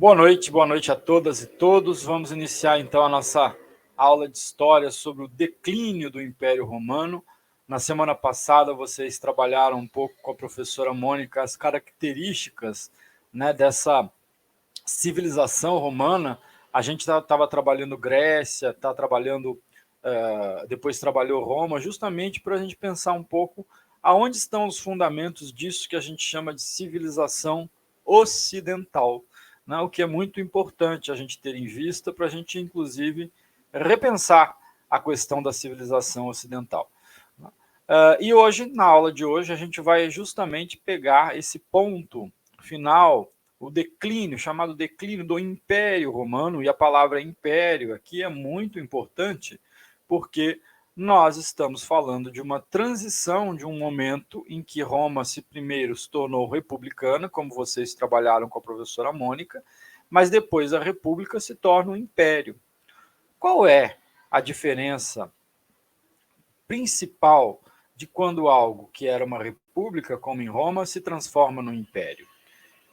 Boa noite a todas e todos. Vamos iniciar então a nossa aula de história sobre o declínio do Império Romano. Na semana passada vocês trabalharam um pouco com a professora Mônica as características, né, dessa civilização romana. A gente estava trabalhando Grécia, está trabalhando, depois trabalhou Roma, justamente para a gente pensar um pouco aonde estão os fundamentos disso que a gente chama de civilização ocidental, né? O que é muito importante a gente ter em vista para a gente, inclusive, repensar a questão da civilização ocidental. E hoje, na aula de hoje, a gente vai justamente pegar esse ponto final, o declínio, chamado declínio do Império Romano, e a palavra império aqui é muito importante, porque nós estamos falando de uma transição, de um momento em que Roma primeiro se tornou republicana, como vocês trabalharam com a professora Mônica, mas depois a república se torna um império. Qual é a diferença principal de quando algo que era uma república, como em Roma, se transforma num império?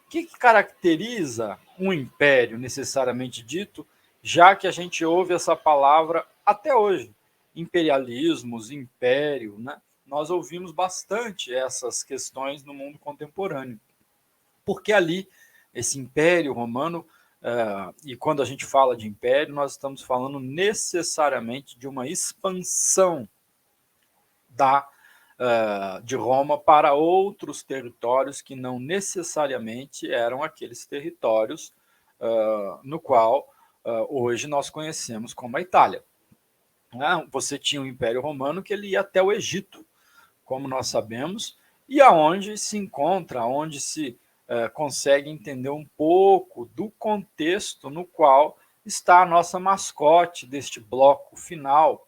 O que caracteriza um império, necessariamente dito, já que a gente ouve essa palavra até hoje? Imperialismos, império, né? Nós ouvimos bastante essas questões no mundo contemporâneo. Porque ali, esse Império Romano, e quando a gente fala de império, nós estamos falando necessariamente de uma expansão de Roma para outros territórios que não necessariamente eram aqueles territórios no qual hoje nós conhecemos como a Itália. Você tinha o Império Romano que ele ia até o Egito, como nós sabemos, e aonde se encontra, onde se consegue entender um pouco do contexto no qual está a nossa mascote deste bloco final,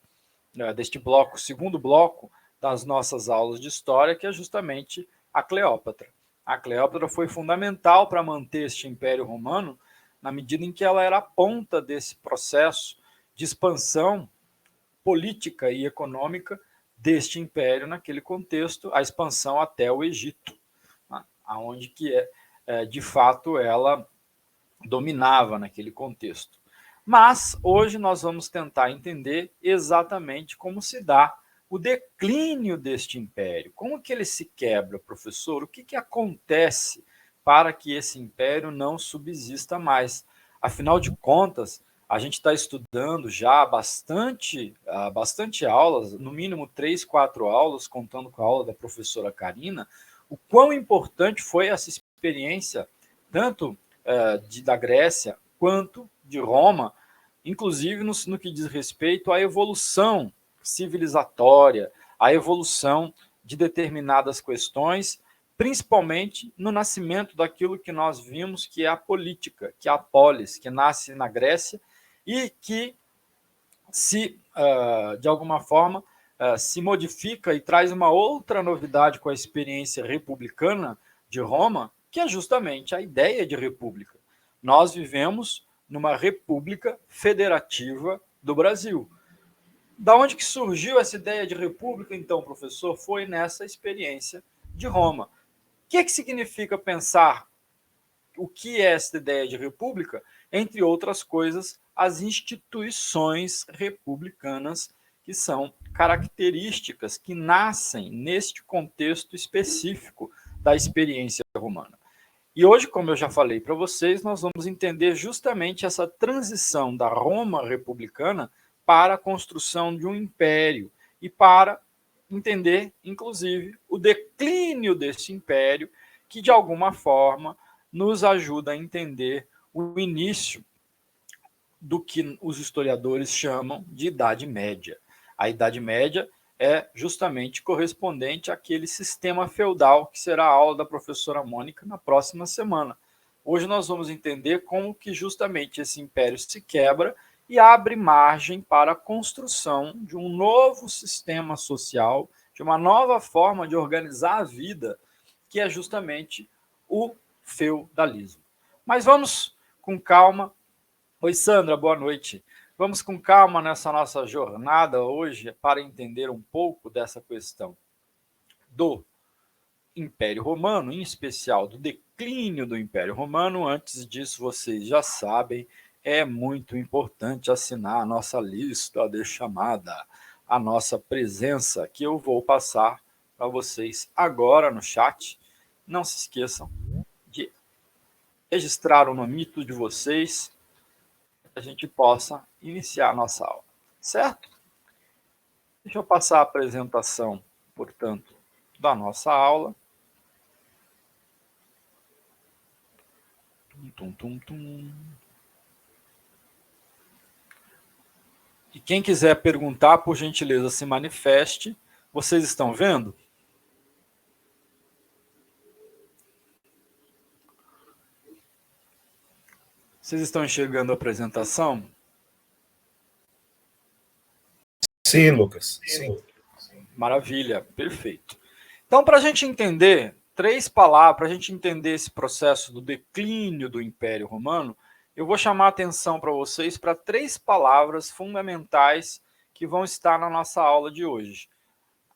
deste bloco, segundo bloco das nossas aulas de história, que é justamente a Cleópatra. A Cleópatra foi fundamental para manter este Império Romano, na medida em que ela era a ponta desse processo de expansão política e econômica deste império naquele contexto, a expansão até o Egito, aonde que de fato ela dominava naquele contexto. Mas hoje nós vamos tentar entender exatamente como se dá o declínio deste império. Como que ele se quebra, professor? O que acontece para que esse império não subsista mais? Afinal de contas, a gente está estudando já bastante aulas, no mínimo 3, 4 aulas, contando com a aula da professora Karina, o quão importante foi essa experiência, tanto da Grécia quanto de Roma, inclusive no que diz respeito à evolução civilizatória, à evolução de determinadas questões, principalmente no nascimento daquilo que nós vimos que é a política, que é a polis, que nasce na Grécia e que de alguma forma, se modifica e traz uma outra novidade com a experiência republicana de Roma, que é justamente a ideia de república. Nós vivemos numa república federativa do Brasil. Da onde que surgiu essa ideia de república, então, professor? Foi nessa experiência de Roma. O que significa pensar o que é essa ideia de república? Entre outras coisas, as instituições republicanas, que são características que nascem neste contexto específico da experiência romana. E hoje, como eu já falei para vocês, nós vamos entender justamente essa transição da Roma republicana para a construção de um império e para entender, inclusive, o declínio desse império, que de alguma forma nos ajuda a entender o início do que os historiadores chamam de Idade Média. A Idade Média é justamente correspondente àquele sistema feudal que será a aula da professora Mônica na próxima semana. Hoje nós vamos entender como que justamente esse império se quebra e abre margem para a construção de um novo sistema social, de uma nova forma de organizar a vida, que é justamente o feudalismo. Mas vamos com calma. Oi, Sandra, boa noite. Vamos com calma nessa nossa jornada hoje para entender um pouco dessa questão do Império Romano, em especial do declínio do Império Romano. Antes disso, vocês já sabem, é muito importante assinar a nossa lista de chamada, a nossa presença, que eu vou passar para vocês agora no chat. Não se esqueçam de registrar o nomito de vocês, para que a gente possa iniciar a nossa aula, certo? Deixa eu passar a apresentação, portanto, da nossa aula. E quem quiser perguntar, por gentileza, se manifeste. Vocês estão vendo? Vocês estão enxergando a apresentação? Sim, Lucas. Sim. Maravilha, perfeito. Então, para a gente entender 3 palavras, para a gente entender esse processo do declínio do Império Romano, eu vou chamar a atenção para vocês para 3 palavras fundamentais que vão estar na nossa aula de hoje.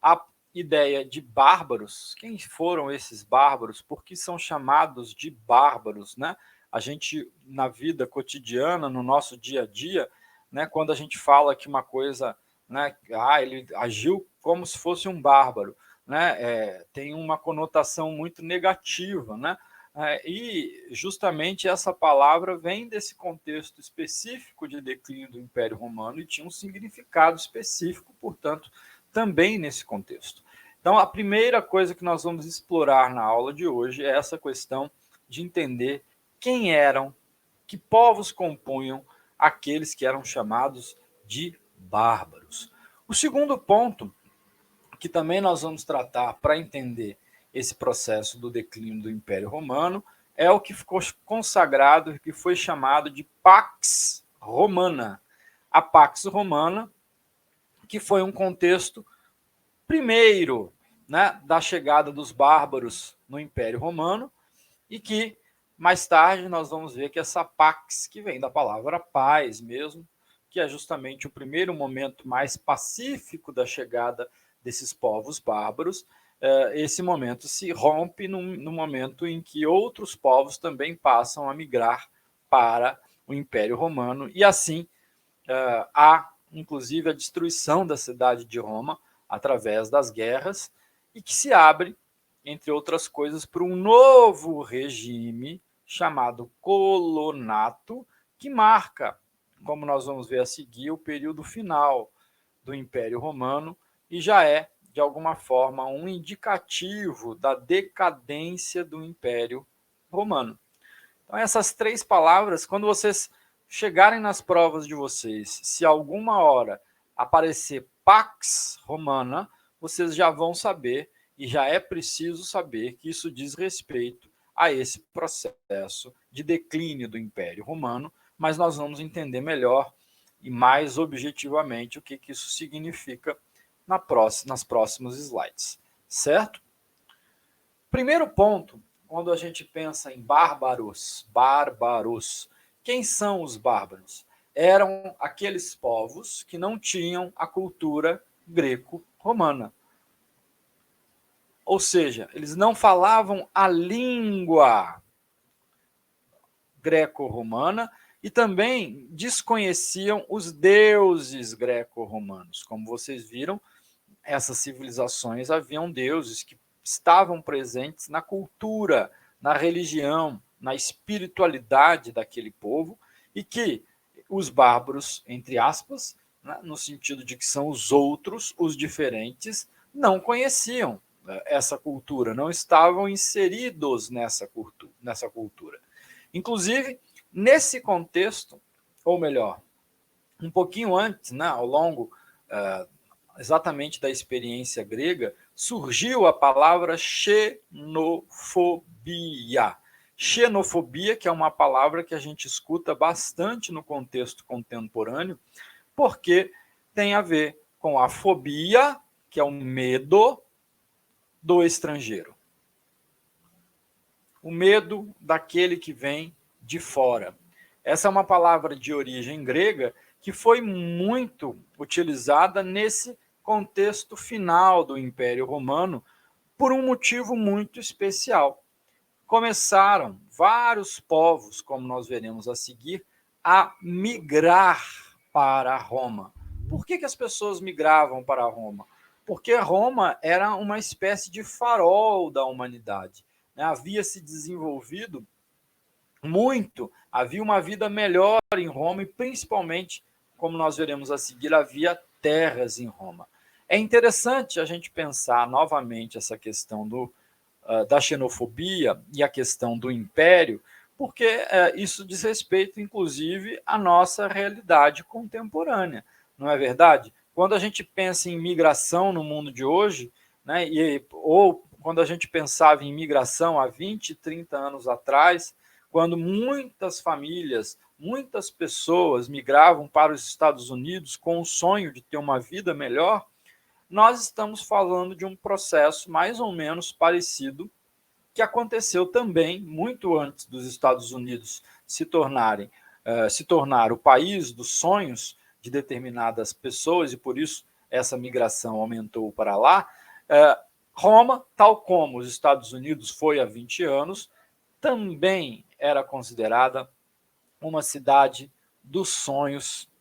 A ideia de bárbaros. Quem foram esses bárbaros? Por que são chamados de bárbaros, né? A gente, na vida cotidiana, no nosso dia a dia, né, quando a gente fala que uma coisa, né, ele agiu como se fosse um bárbaro, né, tem uma conotação muito negativa, né? E justamente essa palavra vem desse contexto específico de declínio do Império Romano e tinha um significado específico, portanto, também nesse contexto. Então, a primeira coisa que nós vamos explorar na aula de hoje é essa questão de entender quem eram, que povos compunham aqueles que eram chamados de bárbaros. O segundo ponto, que também nós vamos tratar para entender esse processo do declínio do Império Romano, é o que ficou consagrado, que foi chamado de Pax Romana. A Pax Romana, que foi um contexto primeiro, né, da chegada dos bárbaros no Império Romano, e que mais tarde nós vamos ver que essa pax, que vem da palavra paz mesmo, que é justamente o primeiro momento mais pacífico da chegada desses povos bárbaros, esse momento se rompe no momento em que outros povos também passam a migrar para o Império Romano, e assim há inclusive a destruição da cidade de Roma através das guerras, e que se abre, entre outras coisas, para um novo regime chamado colonato, que marca, como nós vamos ver a seguir, o período final do Império Romano e já é, de alguma forma, um indicativo da decadência do Império Romano. Então, essas 3 palavras, quando vocês chegarem nas provas de vocês, se alguma hora aparecer Pax Romana, vocês já vão saber, e já é preciso saber, que isso diz respeito a esse processo de declínio do Império Romano, mas nós vamos entender melhor e mais objetivamente o que isso significa nas próximos slides, certo? Primeiro ponto, quando a gente pensa em bárbaros, quem são os bárbaros? Eram aqueles povos que não tinham a cultura greco-romana. Ou seja, eles não falavam a língua greco-romana e também desconheciam os deuses greco-romanos. Como vocês viram, essas civilizações haviam deuses que estavam presentes na cultura, na religião, na espiritualidade daquele povo, e que os bárbaros, entre aspas, né, no sentido de que são os outros, os diferentes, não conheciam essa cultura, não estavam inseridos nessa cultura. Inclusive, nesse contexto, ou melhor, um pouquinho antes, né, ao longo exatamente da experiência grega, surgiu a palavra xenofobia. Xenofobia, que é uma palavra que a gente escuta bastante no contexto contemporâneo, porque tem a ver com a fobia, que é o medo do estrangeiro. O medo daquele que vem de fora. Essa é uma palavra de origem grega que foi muito utilizada nesse contexto final do Império Romano por um motivo muito especial. Começaram vários povos, como nós veremos a seguir, a migrar para Roma. Por que as pessoas migravam para Roma? Porque Roma era uma espécie de farol da humanidade, né? Havia se desenvolvido muito, havia uma vida melhor em Roma e, principalmente, como nós veremos a seguir, havia terras em Roma. É interessante a gente pensar novamente essa questão da xenofobia e a questão do império, porque isso diz respeito, inclusive, à nossa realidade contemporânea, não é verdade? Quando a gente pensa em migração no mundo de hoje, né, ou quando a gente pensava em migração há 20, 30 anos atrás, quando muitas famílias, muitas pessoas migravam para os Estados Unidos com o sonho de ter uma vida melhor, nós estamos falando de um processo mais ou menos parecido que aconteceu também muito antes dos Estados Unidos se tornar o país dos sonhos de determinadas pessoas, e por isso essa migração aumentou para lá. Roma, tal como os Estados Unidos foi há 20 anos, também era considerada uma cidade dos sonhos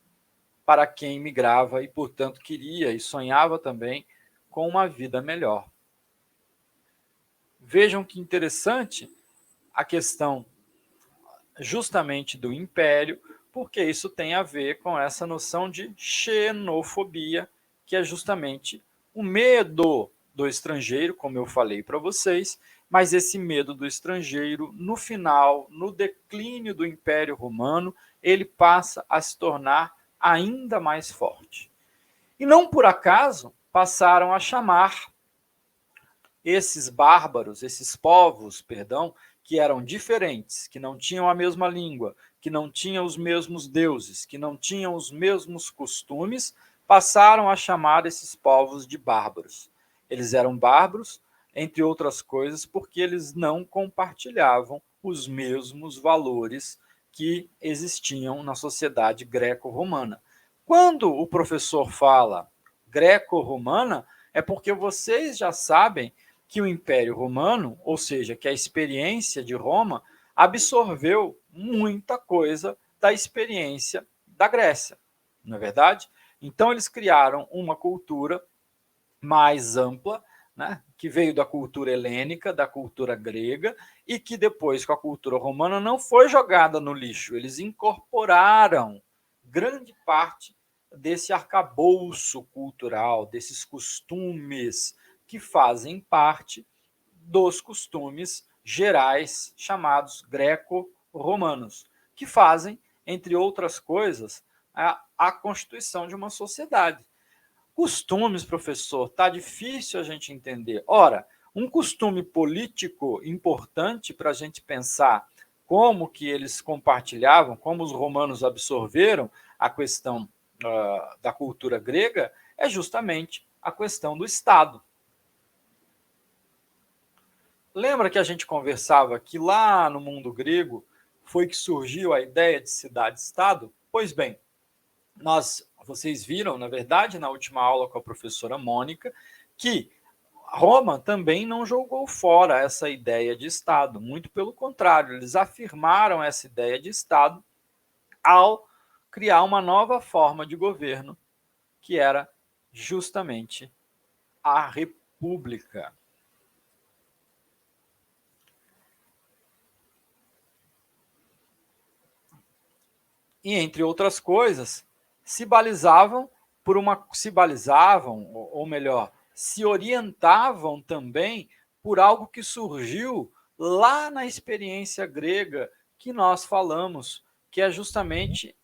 para quem migrava e, portanto, queria e sonhava também com uma vida melhor. Vejam que interessante a questão justamente do império, porque isso tem a ver com essa noção de xenofobia, que é justamente o medo do estrangeiro, como eu falei para vocês, mas esse medo do estrangeiro, no final, no declínio do Império Romano, ele passa a se tornar ainda mais forte. E não por acaso passaram a chamar esses bárbaros, esses povos, perdão, que eram diferentes, que não tinham a mesma língua, que não tinham os mesmos deuses, que não tinham os mesmos costumes, passaram a chamar esses povos de bárbaros. Eles eram bárbaros, entre outras coisas, porque eles não compartilhavam os mesmos valores que existiam na sociedade greco-romana. Quando o professor fala greco-romana, é porque vocês já sabem que o Império Romano, ou seja, que a experiência de Roma, absorveu muita coisa da experiência da Grécia, não é verdade? Então, eles criaram uma cultura mais ampla, né, que veio da cultura helênica, da cultura grega, e que depois, com a cultura romana, não foi jogada no lixo. Eles incorporaram grande parte desse arcabouço cultural, desses costumes que fazem parte dos costumes gerais chamados greco-romanos, que fazem, entre outras coisas, a constituição de uma sociedade. Costumes, professor, tá difícil a gente entender. Ora, um costume político importante para a gente pensar como que eles compartilhavam, como os romanos absorveram a questão da cultura grega, é justamente a questão do Estado. Lembra que a gente conversava que lá no mundo grego foi que surgiu a ideia de cidade-estado? Pois bem, vocês viram, na verdade, na última aula com a professora Mônica, que Roma também não jogou fora essa ideia de Estado. Muito pelo contrário, eles afirmaram essa ideia de Estado ao criar uma nova forma de governo, que era justamente a República. E, entre outras coisas, se orientavam também por algo que surgiu lá na experiência grega que nós falamos, que é justamente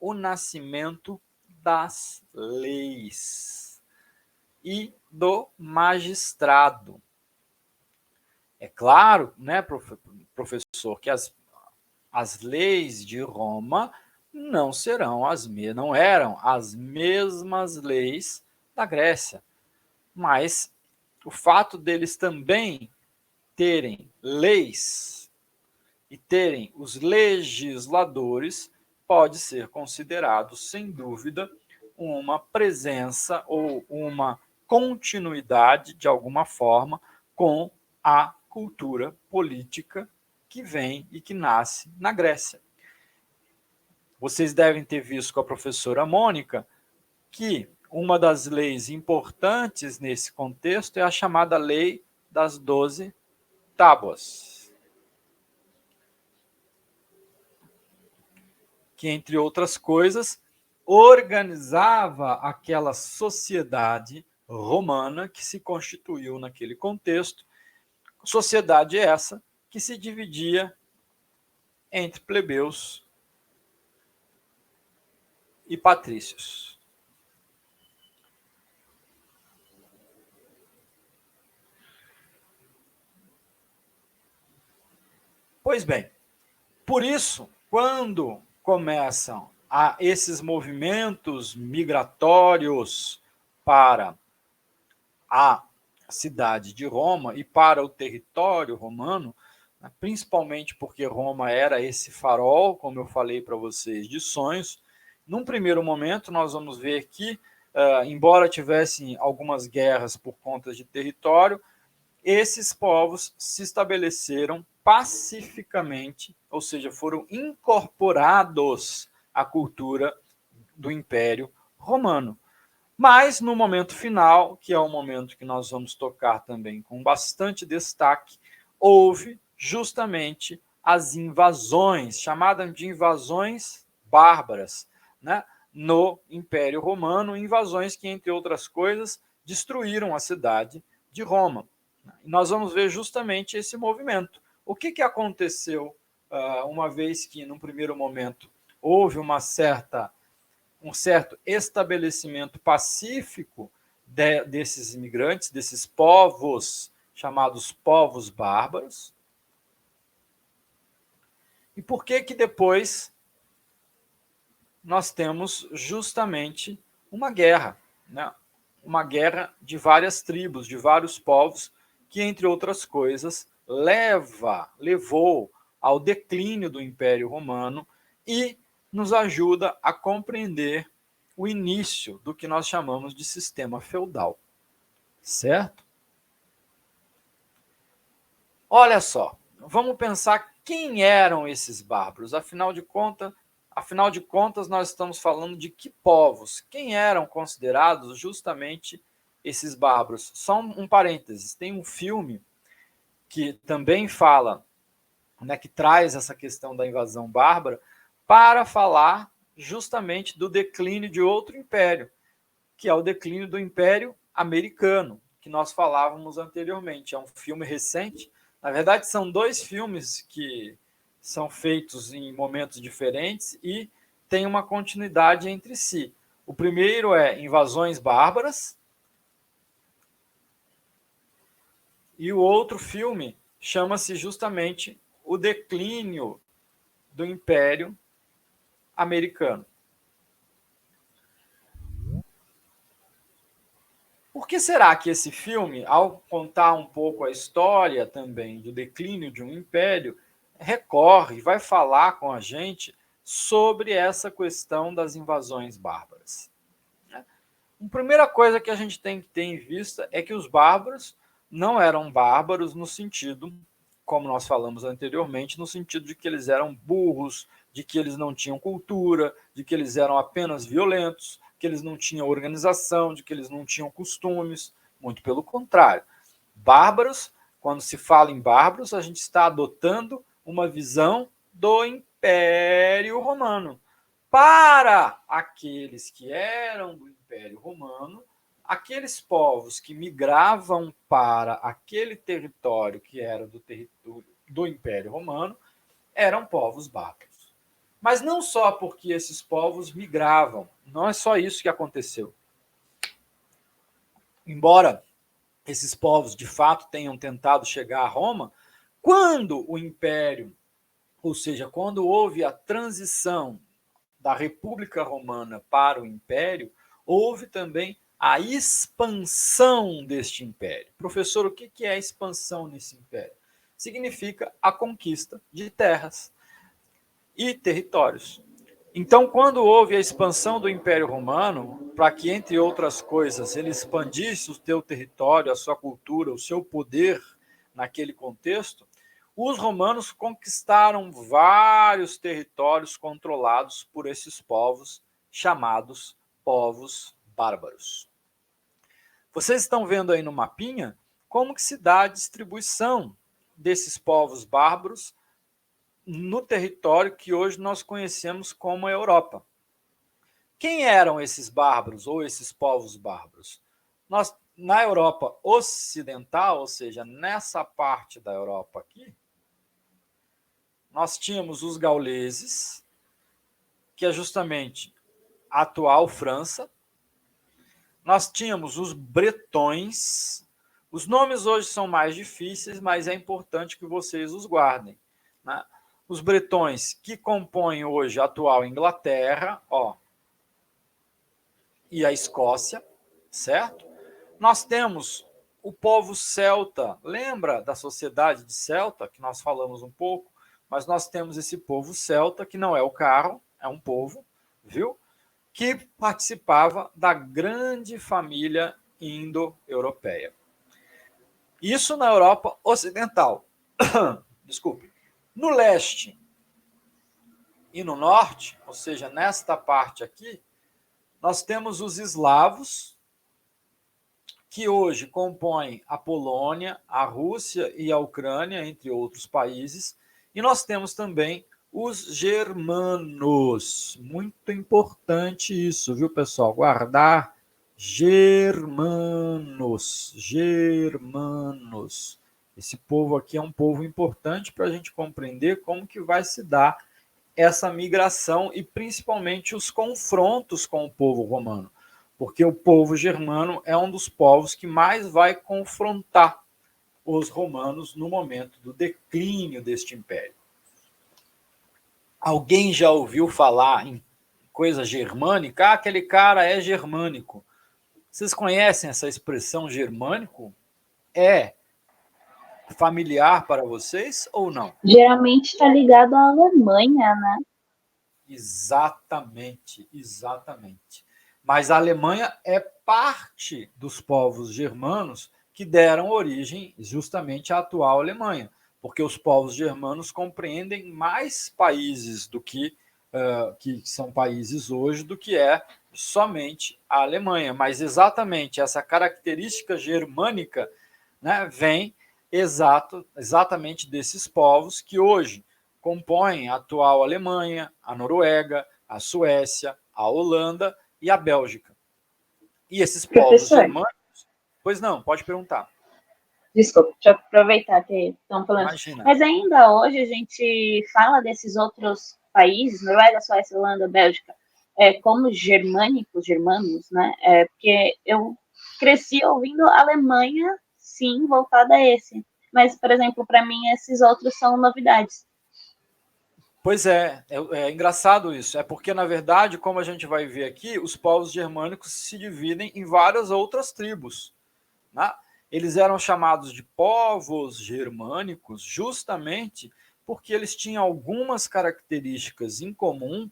o nascimento das leis e do magistrado. É claro, né, professor, que as leis de Roma não eram as mesmas leis da Grécia. Mas o fato deles também terem leis e terem os legisladores pode ser considerado, sem dúvida, uma presença ou uma continuidade, de alguma forma, com a cultura política que vem e que nasce na Grécia. Vocês devem ter visto com a professora Mônica que uma das leis importantes nesse contexto é a chamada Lei das 12 Tábuas, que, entre outras coisas, organizava aquela sociedade romana que se constituiu naquele contexto, sociedade essa que se dividia entre plebeus e patrícios. Pois bem, por isso, quando começam esses movimentos migratórios para a cidade de Roma e para o território romano, principalmente porque Roma era esse farol, como eu falei para vocês, de sonhos. Num primeiro momento, nós vamos ver que, embora tivessem algumas guerras por conta de território, esses povos se estabeleceram pacificamente, ou seja, foram incorporados à cultura do Império Romano. Mas, no momento final, que é o momento que nós vamos tocar também com bastante destaque, houve justamente as invasões, chamadas de invasões bárbaras, né, no Império Romano, invasões que, entre outras coisas, destruíram a cidade de Roma. E nós vamos ver justamente esse movimento. O que aconteceu uma vez que, num primeiro momento, houve um certo estabelecimento pacífico desses imigrantes, desses povos chamados povos bárbaros? E por que depois nós temos justamente uma guerra, né? Uma guerra de várias tribos, de vários povos, que, entre outras coisas, levou ao declínio do Império Romano e nos ajuda a compreender o início do que nós chamamos de sistema feudal. Certo? Olha só, vamos pensar quem eram esses bárbaros. Afinal de contas, nós estamos falando de que povos? Quem eram considerados justamente esses bárbaros? Só um parênteses, tem um filme que também fala, né, que traz essa questão da invasão bárbara, para falar justamente do declínio de outro império, que é o declínio do Império Americano, que nós falávamos anteriormente. É um filme recente. Na verdade, são dois filmes que são feitos em momentos diferentes e têm uma continuidade entre si. O primeiro é Invasões Bárbaras, e o outro filme chama-se justamente O Declínio do Império Americano. Por que será que esse filme, ao contar um pouco a história também do declínio de um império, recorre, vai falar com a gente sobre essa questão das invasões bárbaras? A primeira coisa que a gente tem que ter em vista é que os bárbaros não eram bárbaros no sentido, como nós falamos anteriormente, no sentido de que eles eram burros, de que eles não tinham cultura, de que eles eram apenas violentos, que eles não tinham organização, de que eles não tinham costumes. Muito pelo contrário. Bárbaros, quando se fala em bárbaros, a gente está adotando uma visão do Império Romano. Para aqueles que eram do Império Romano, aqueles povos que migravam para aquele território que era do Império Romano eram povos bárbaros. Mas não só porque esses povos migravam, não é só isso que aconteceu. Embora esses povos, de fato, tenham tentado chegar a Roma, quando o Império, ou seja, quando houve a transição da República Romana para o Império, houve também a expansão deste império. Professor, o que é a expansão nesse império? Significa a conquista de terras e territórios. Então, quando houve a expansão do Império Romano, para que, entre outras coisas, ele expandisse o seu território, a sua cultura, o seu poder naquele contexto, os romanos conquistaram vários territórios controlados por esses povos, chamados povos bárbaros. Vocês estão vendo aí no mapinha como que se dá a distribuição desses povos bárbaros no território que hoje nós conhecemos como a Europa. Quem eram esses bárbaros ou esses povos bárbaros? Nós, na Europa Ocidental, ou seja, nessa parte da Europa aqui, nós tínhamos os gauleses, que é justamente a atual França. Nós tínhamos os bretões. Os nomes hoje são mais difíceis, mas é importante que vocês os guardem, né? Os bretões que compõem hoje a atual Inglaterra, ó, e a Escócia, certo? Nós temos o povo celta. Lembra da sociedade de Celta, que nós falamos um pouco? Mas nós temos esse povo celta, que não é o carro, é um povo, viu? Que participava da grande família indo-europeia. Isso na Europa Ocidental. Desculpe. No leste e no norte, ou seja, nesta parte aqui, nós temos os eslavos, que hoje compõem a Polônia, a Rússia e a Ucrânia, entre outros países, e nós temos também os germanos. Muito importante isso, viu, pessoal? Guardar germanos. Germanos. Esse povo aqui é um povo importante para a gente compreender como que vai se dar essa migração e principalmente os confrontos com o povo romano, porque o povo germano é um dos povos que mais vai confrontar os romanos no momento do declínio deste império. Alguém já ouviu falar em coisa germânica? Ah, aquele cara é germânico. Vocês conhecem essa expressão germânico? É familiar para vocês ou não? Geralmente está ligado à Alemanha, né? Exatamente, exatamente. Mas a Alemanha é parte dos povos germanos que deram origem justamente à atual Alemanha, porque os povos germanos compreendem mais países do que são países hoje do que é somente a Alemanha. Mas exatamente essa característica germânica, né, vem exatamente desses povos que hoje compõem a atual Alemanha, a Noruega, a Suécia, a Holanda e a Bélgica. E esses povos germânicos... Pois não, pode perguntar. Desculpa, deixa eu aproveitar que estão falando. Imagina. Mas ainda hoje a gente fala desses outros países, Noruega, Suécia, Holanda, Bélgica, como germânicos, germanos, né? Porque eu cresci ouvindo Alemanha, sim, voltada a esse. Mas, por exemplo, para mim, esses outros são novidades. Pois é engraçado isso. É porque, na verdade, como a gente vai ver aqui, os povos germânicos se dividem em várias outras tribos, né? Eles eram chamados de povos germânicos justamente porque eles tinham algumas características em comum,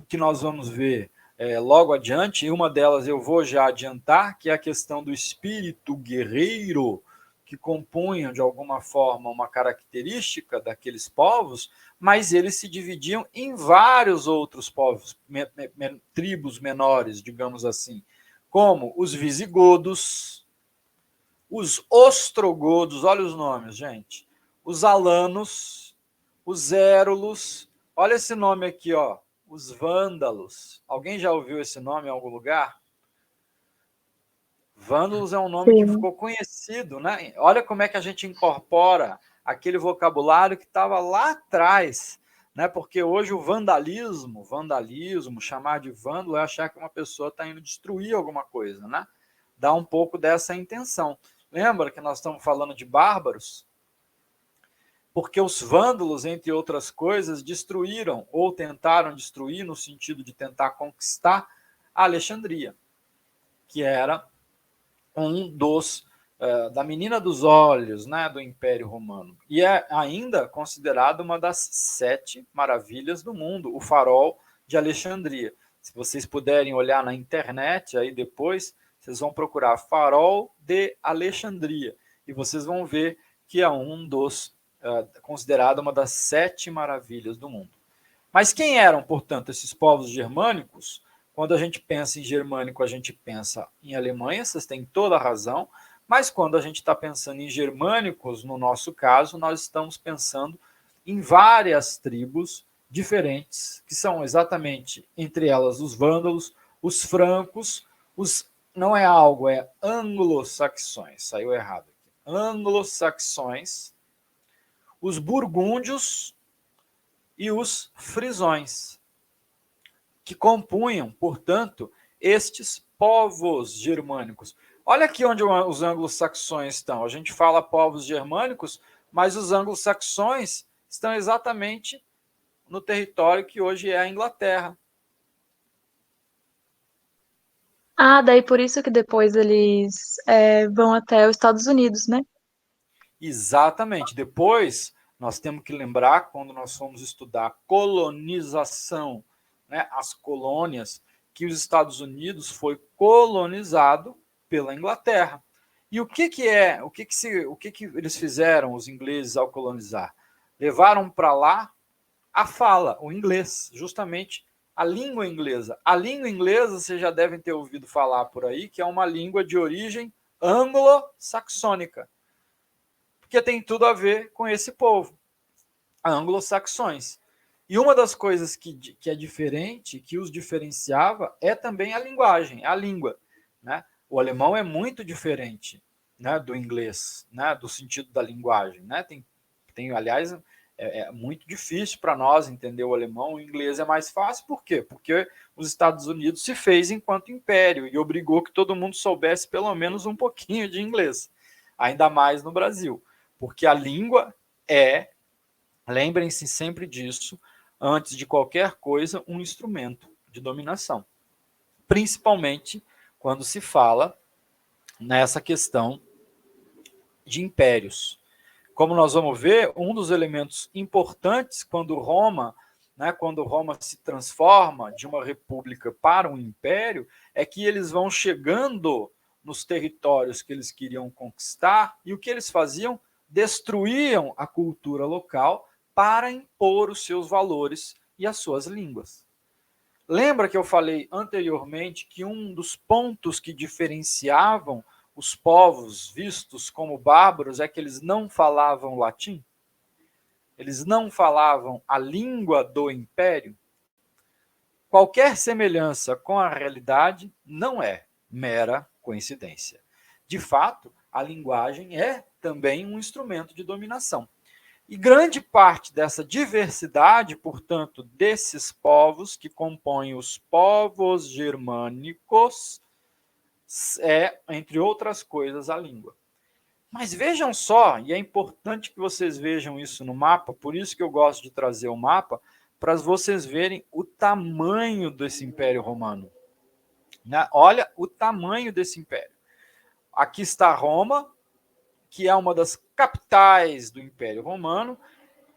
que nós vamos ver logo adiante, e uma delas eu vou já adiantar, que é a questão do espírito guerreiro, que compunham, de alguma forma, uma característica daqueles povos, mas eles se dividiam em vários outros povos, tribos menores, digamos assim, como os visigodos, os ostrogodos, olha os nomes, gente, os alanos, os érulos, olha esse nome aqui, ó, os vândalos. Alguém já ouviu esse nome em algum lugar? Vândalos é um nome que ficou conhecido, né? Olha como é que a gente incorpora aquele vocabulário que estava lá atrás, né? Porque hoje o vandalismo, chamar de vândalo é achar que uma pessoa está indo destruir alguma coisa, né? Dá um pouco dessa intenção. Lembra que nós estamos falando de bárbaros? Porque os vândalos, entre outras coisas, destruíram ou tentaram destruir no sentido de tentar conquistar a Alexandria, que era um dos da menina dos olhos, né, do Império Romano, e é ainda considerado uma das 7 maravilhas do mundo, o farol de Alexandria. Se vocês puderem olhar na internet, aí depois, vocês vão procurar Farol de Alexandria, e vocês vão ver que é considerado uma das 7 maravilhas do mundo. Mas quem eram, portanto, esses povos germânicos? Quando a gente pensa em germânico, a gente pensa em Alemanha, vocês têm toda a razão, mas quando a gente está pensando em germânicos, no nosso caso, nós estamos pensando em várias tribos diferentes, que são exatamente, entre elas, os vândalos, os francos, não é algo, é anglo-saxões, saiu errado aqui. Anglo-saxões, os burgúndios e os frisões, que compunham, portanto, estes povos germânicos. Olha aqui onde os anglo-saxões estão. A gente fala povos germânicos, mas os anglo-saxões estão exatamente no território que hoje é a Inglaterra. Daí por isso que depois eles vão até os Estados Unidos, né? Exatamente. Depois, nós temos que lembrar, quando nós fomos estudar a colonização, né, as colônias, que os Estados Unidos foi colonizado pela Inglaterra. E o que eles fizeram, os ingleses, ao colonizar? Levaram para lá a fala, o inglês, justamente a língua inglesa. A língua inglesa, vocês já devem ter ouvido falar por aí, que é uma língua de origem anglo-saxônica, porque tem tudo a ver com esse povo, anglo-saxões. E uma das coisas que é diferente, que os diferenciava, é também a linguagem, a língua, né? O alemão é muito diferente, né, do inglês, né, do sentido da linguagem, né? Aliás, é muito difícil para nós entender o alemão. O inglês é mais fácil. Por quê? Porque os Estados Unidos se fez enquanto império e obrigou que todo mundo soubesse pelo menos um pouquinho de inglês, ainda mais no Brasil, porque a língua lembrem-se sempre disso, antes de qualquer coisa, um instrumento de dominação, principalmente quando se fala nessa questão de impérios. Como nós vamos ver, um dos elementos importantes quando Roma se transforma de uma república para um império, é que eles vão chegando nos territórios que eles queriam conquistar, e o que eles faziam? Destruíam a cultura local para impor os seus valores e as suas línguas. Lembra que eu falei anteriormente que um dos pontos que diferenciavam os povos vistos como bárbaros é que eles não falavam latim? Eles não falavam a língua do império? Qualquer semelhança com a realidade não é mera coincidência. De fato, a linguagem é também um instrumento de dominação. E grande parte dessa diversidade, portanto, desses povos que compõem os povos germânicos, entre outras coisas, a língua. Mas vejam só, e é importante que vocês vejam isso no mapa, por isso que eu gosto de trazer o mapa, para vocês verem o tamanho desse Império Romano. Olha o tamanho desse império. Aqui está Roma, que é uma das capitais do Império Romano.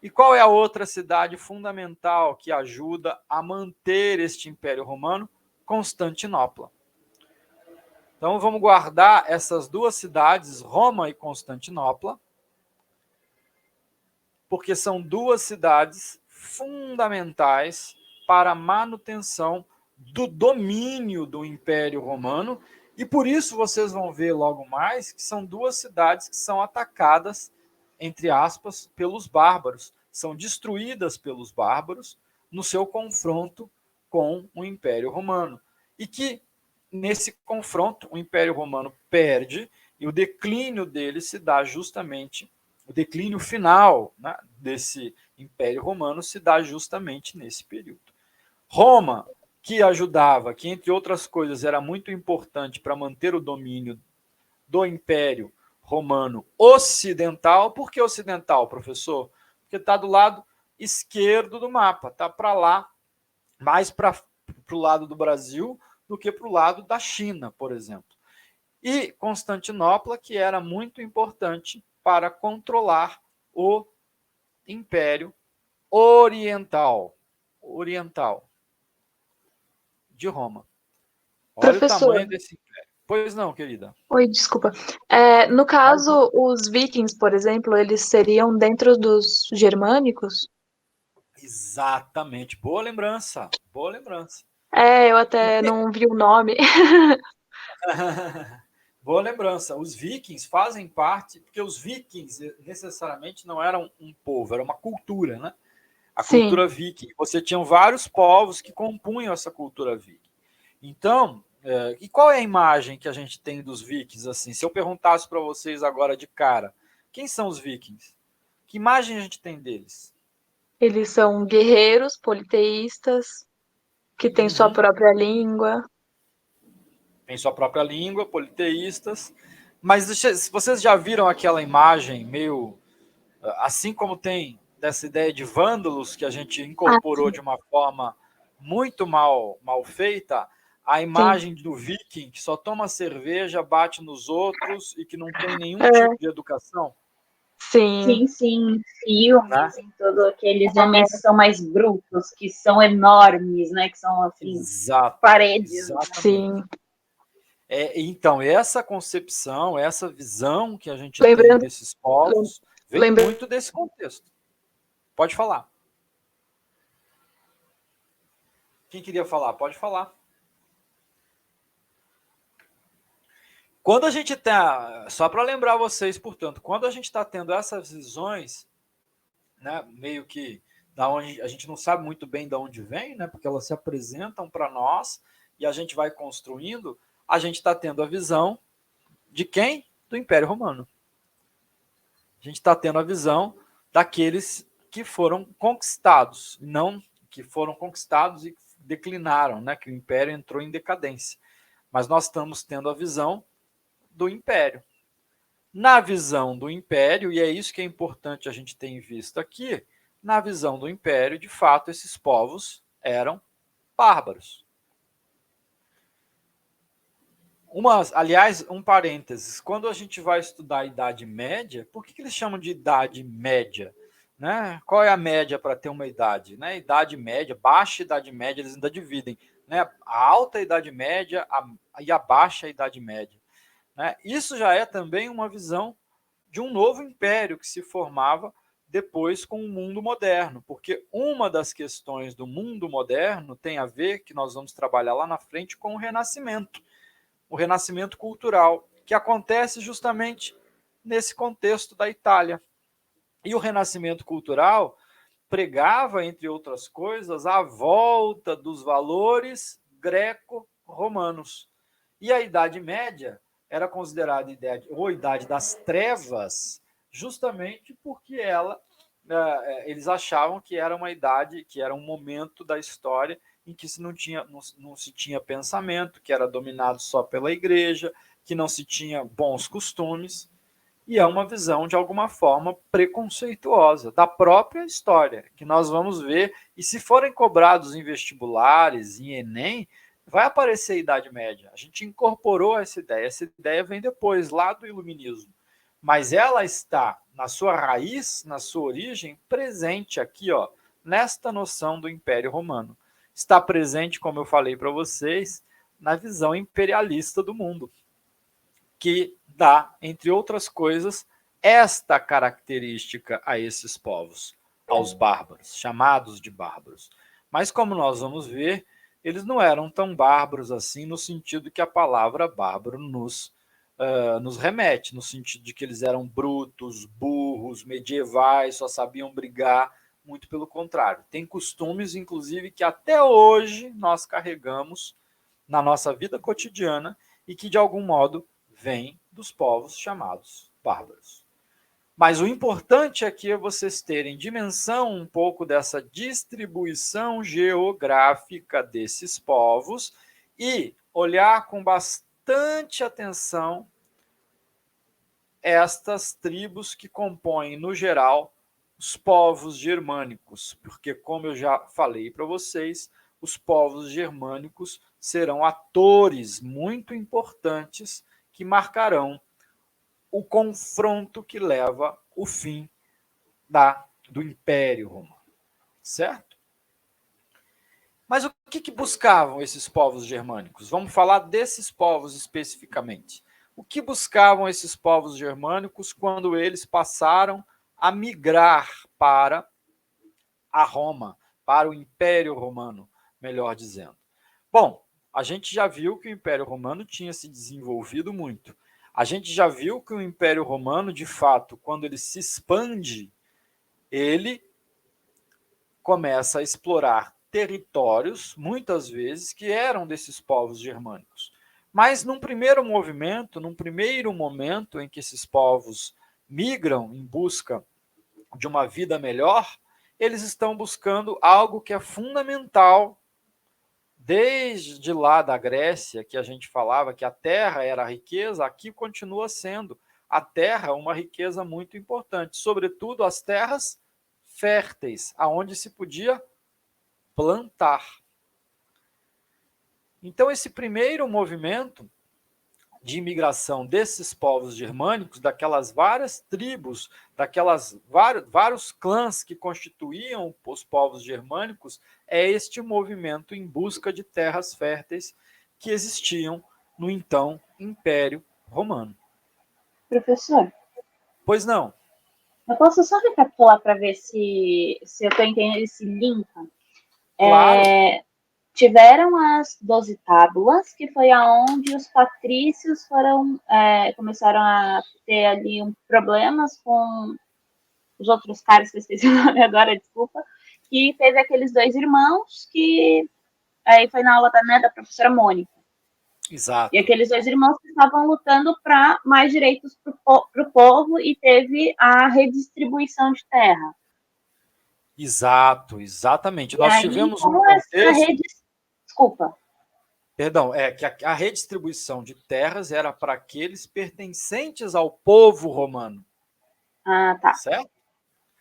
E qual é a outra cidade fundamental que ajuda a manter este Império Romano? Constantinopla. Então vamos guardar essas duas cidades, Roma e Constantinopla, porque são duas cidades fundamentais para a manutenção do domínio do Império Romano, e por isso vocês vão ver logo mais que são duas cidades que são atacadas, entre aspas, pelos bárbaros, são destruídas pelos bárbaros no seu confronto com o Império Romano, e que nesse confronto o Império Romano perde, e o declínio dele se dá justamente, o declínio final, né, desse Império Romano se dá justamente nesse período. Roma, que ajudava, que entre outras coisas era muito importante para manter o domínio do Império Romano Ocidental. Por que ocidental, professor? Porque está do lado esquerdo do mapa, está para lá, mais para o lado do Brasil do que para o lado da China, por exemplo. E Constantinopla, que era muito importante para controlar o Império Oriental. de Roma. Olha Professor. o tamanho desse império. Pois não, querida. Oi, desculpa. No caso, os vikings, por exemplo, eles seriam dentro dos germânicos? Exatamente. Boa lembrança. Boa lembrança. Eu até não vi o nome. Boa lembrança. Os vikings fazem parte, porque os vikings necessariamente não eram um povo, era uma cultura, né? A Sim. cultura viking. Você tinha vários povos que compunham essa cultura viking. Então, e qual é a imagem que a gente tem dos vikings? Assim, se eu perguntasse para vocês agora de cara, quem são os vikings? Que imagem a gente tem deles? Eles são guerreiros, politeístas, que têm sua própria língua. Tem sua própria língua, politeístas. Mas vocês já viram aquela imagem meio assim como tem dessa ideia de vândalos que a gente incorporou de uma forma muito mal feita, a imagem do viking que só toma cerveja, bate nos outros e que não tem nenhum tipo de educação? Sim, em filmes, Né? em todos aqueles homens que são mais brutos, que são enormes, né? Que são assim, paredes. Exatamente. Sim. Então, essa concepção, essa visão que a gente tem desses povos, vem muito desse contexto. Pode falar. Quem queria falar? Pode falar. Quando a gente está, só para lembrar vocês, portanto, quando a gente está tendo essas visões, né, meio que da onde a gente não sabe muito bem de onde vem, né, porque elas se apresentam para nós e a gente vai construindo, a gente está tendo a visão de quem? Do Império Romano. A gente está tendo a visão daqueles que foram conquistados, não que foram conquistados e declinaram, né, que o Império entrou em decadência. Mas nós estamos tendo a visão do Império. Na visão do Império, e é isso que é importante a gente ter em vista aqui, na visão do Império, de fato, esses povos eram bárbaros. Aliás, um parênteses, quando a gente vai estudar a Idade Média, por que eles chamam de Idade Média? Né? Qual é a média para ter uma idade? Né? Idade Média, baixa Idade Média, eles ainda dividem. Né? A alta Idade Média e a baixa Idade Média. Né? Isso já é também uma visão de um novo império que se formava depois com o mundo moderno, porque uma das questões do mundo moderno tem a ver, que nós vamos trabalhar lá na frente, com o renascimento cultural, que acontece justamente nesse contexto da Itália. E o renascimento cultural pregava, entre outras coisas, a volta dos valores greco-romanos. E a Idade Média era considerada a Idade das Trevas, justamente porque eles achavam que era uma idade, que era um momento da história em que não se tinha pensamento, que era dominado só pela igreja, que não se tinha bons costumes, e é uma visão, de alguma forma, preconceituosa da própria história, que nós vamos ver, e se forem cobrados em vestibulares, em Enem, vai aparecer a Idade Média. A gente incorporou essa ideia vem depois, lá do Iluminismo, mas ela está, na sua raiz, na sua origem, presente aqui, ó, nesta noção do Império Romano. Está presente, como eu falei para vocês, na visão imperialista do mundo, que dá, entre outras coisas, esta característica a esses povos, aos bárbaros, chamados de bárbaros. Mas, como nós vamos ver, eles não eram tão bárbaros assim, no sentido que a palavra bárbaro nos remete, no sentido de que eles eram brutos, burros, medievais, só sabiam brigar, muito pelo contrário. Tem costumes, inclusive, que até hoje nós carregamos na nossa vida cotidiana e que, de algum modo, vêm dos povos chamados bárbaros. Mas o importante aqui é vocês terem dimensão um pouco dessa distribuição geográfica desses povos e olhar com bastante atenção estas tribos que compõem, no geral, os povos germânicos, porque, como eu já falei para vocês, os povos germânicos serão atores muito importantes que marcarão o confronto que leva o fim do Império Romano, certo? Mas o que buscavam esses povos germânicos? Vamos falar desses povos especificamente. O que buscavam esses povos germânicos quando eles passaram a migrar para a Roma, para o Império Romano, melhor dizendo? Bom, a gente já viu que o Império Romano tinha se desenvolvido muito. A gente já viu que o Império Romano, de fato, quando ele se expande, ele começa a explorar territórios, muitas vezes, que eram desses povos germânicos. Mas num primeiro movimento, num primeiro momento em que esses povos migram em busca de uma vida melhor, eles estão buscando algo que é fundamental desde lá da Grécia, que a gente falava que a terra era a riqueza, aqui continua sendo a terra uma riqueza muito importante, sobretudo as terras férteis, aonde se podia plantar. Então, esse primeiro movimento de imigração desses povos germânicos, daquelas várias tribos, daquelas vários clãs que constituíam os povos germânicos, é este movimento em busca de terras férteis que existiam no então Império Romano. Professor, Pois não? eu posso só recapitular para ver se eu estou entendendo esse link? Claro. Tiveram as 12 tábuas, que foi aonde os patrícios começaram a ter ali problemas com os outros caras, que eu esqueci o nome agora, desculpa, que teve aqueles dois irmãos que aí foi na aula da professora Mônica. Exato. E aqueles dois irmãos que estavam lutando para mais direitos para o povo e teve a redistribuição de terra. Exato, exatamente. E Nós aí, tivemos um com essa contexto. Desculpa. Perdão, é que a redistribuição de terras era para aqueles pertencentes ao povo romano. Ah, tá. Certo?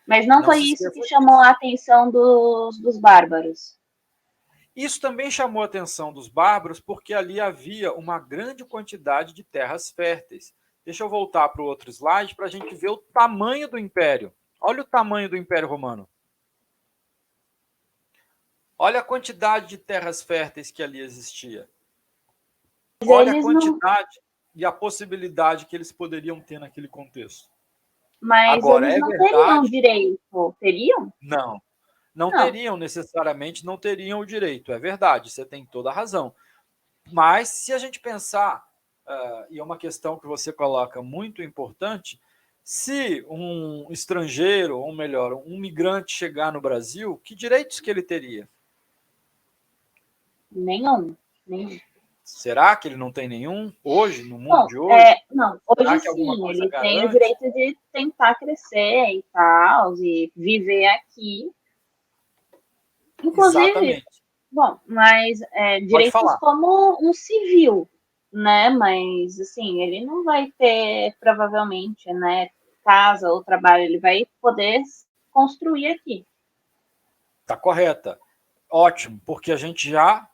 Mas não foi isso que chamou a atenção dos bárbaros. Isso também chamou a atenção dos bárbaros porque ali havia uma grande quantidade de terras férteis. Deixa eu voltar para o outro slide para a gente ver o tamanho do império. Olha o tamanho do Império Romano. Olha a quantidade de terras férteis que ali existia. Olha a quantidade e a possibilidade que eles poderiam ter naquele contexto. Mas agora, eles não teriam direito, teriam? Não teriam necessariamente, não teriam o direito, é verdade, você tem toda a razão. Mas se a gente pensar, e é uma questão que você coloca muito importante, se um estrangeiro, ou melhor, um migrante chegar no Brasil, que direitos que ele teria? Nenhum. Será que ele não tem nenhum hoje, no mundo de hoje? Não, hoje sim, ele tem o direito de tentar crescer e tal, e viver aqui. Inclusive, exatamente. Bom, mas direitos como um civil, né? Mas, assim, ele não vai ter, provavelmente, né, casa ou trabalho, ele vai poder construir aqui. Está correta. Ótimo, porque a gente já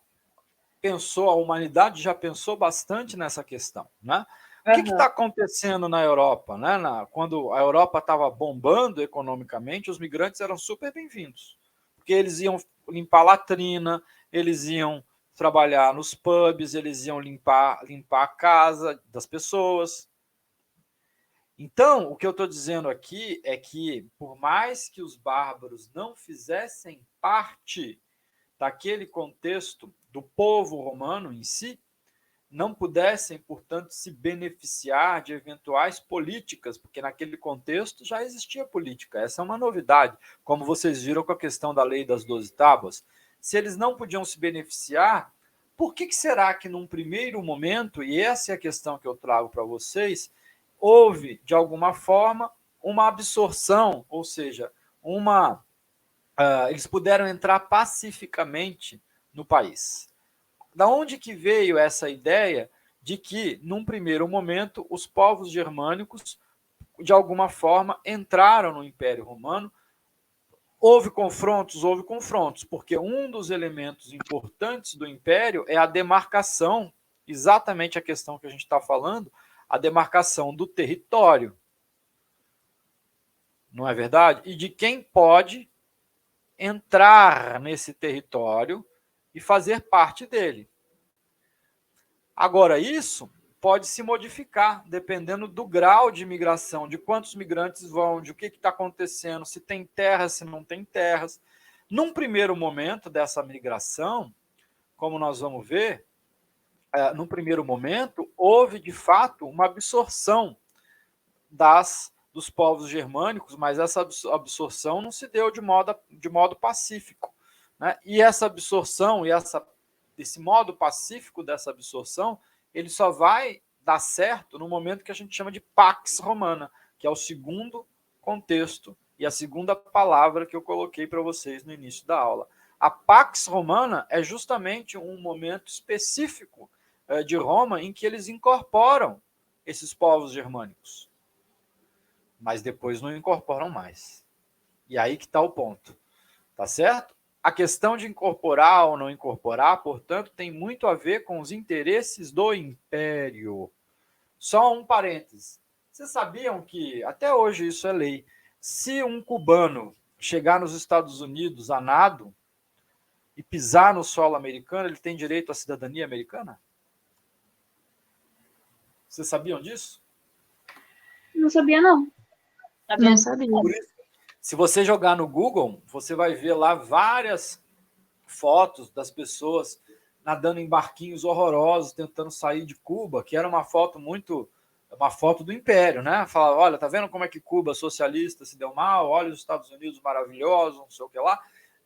pensou, a humanidade já pensou bastante nessa questão, né? O que está acontecendo na Europa? Né? Quando a Europa estava bombando economicamente, os migrantes eram super bem-vindos, porque eles iam limpar latrina, eles iam trabalhar nos pubs, eles iam limpar a casa das pessoas. Então, o que eu estou dizendo aqui é que, por mais que os bárbaros não fizessem parte daquele contexto do povo romano em si, não pudessem, portanto, se beneficiar de eventuais políticas, porque naquele contexto já existia política. Essa é uma novidade, como vocês viram com a questão da lei das 12 tábuas. Se eles não podiam se beneficiar, por que será que num primeiro momento, e essa é a questão que eu trago para vocês, houve, de alguma forma, uma absorção, ou seja, eles puderam entrar pacificamente no país? Da onde que veio essa ideia de que, num primeiro momento, os povos germânicos, de alguma forma, entraram no Império Romano? Houve confrontos, porque um dos elementos importantes do Império é a demarcação, exatamente a questão que a gente está falando, a demarcação do território. Não é verdade? E de quem pode entrar nesse território e fazer parte dele. Agora, isso pode se modificar dependendo do grau de imigração, de quantos migrantes vão, de o que está acontecendo, se tem terras, se não tem terras. Num primeiro momento dessa migração, como nós vamos ver, num primeiro momento, houve de fato uma absorção dos povos germânicos, mas essa absorção não se deu de modo pacífico, né? E essa absorção e esse modo pacífico dessa absorção, ele só vai dar certo no momento que a gente chama de Pax Romana, que é o segundo contexto e a segunda palavra que eu coloquei para vocês no início da aula. A Pax Romana é justamente um momento específico de Roma em que eles incorporam esses povos germânicos, mas depois não incorporam mais. E aí que está o ponto, tá certo? A questão de incorporar ou não incorporar, portanto, tem muito a ver com os interesses do império. Só um parênteses. Vocês sabiam que, até hoje isso é lei, se um cubano chegar nos Estados Unidos a nado e pisar no solo americano, ele tem direito à cidadania americana? Vocês sabiam disso? Não sabia, não. Não sabia. Por isso, se você jogar no Google, você vai ver lá várias fotos das pessoas nadando em barquinhos horrorosos, tentando sair de Cuba, que era uma foto do Império, né? Falava, olha, tá vendo como é que Cuba socialista se deu mal? Olha os Estados Unidos maravilhosos, não sei o que lá.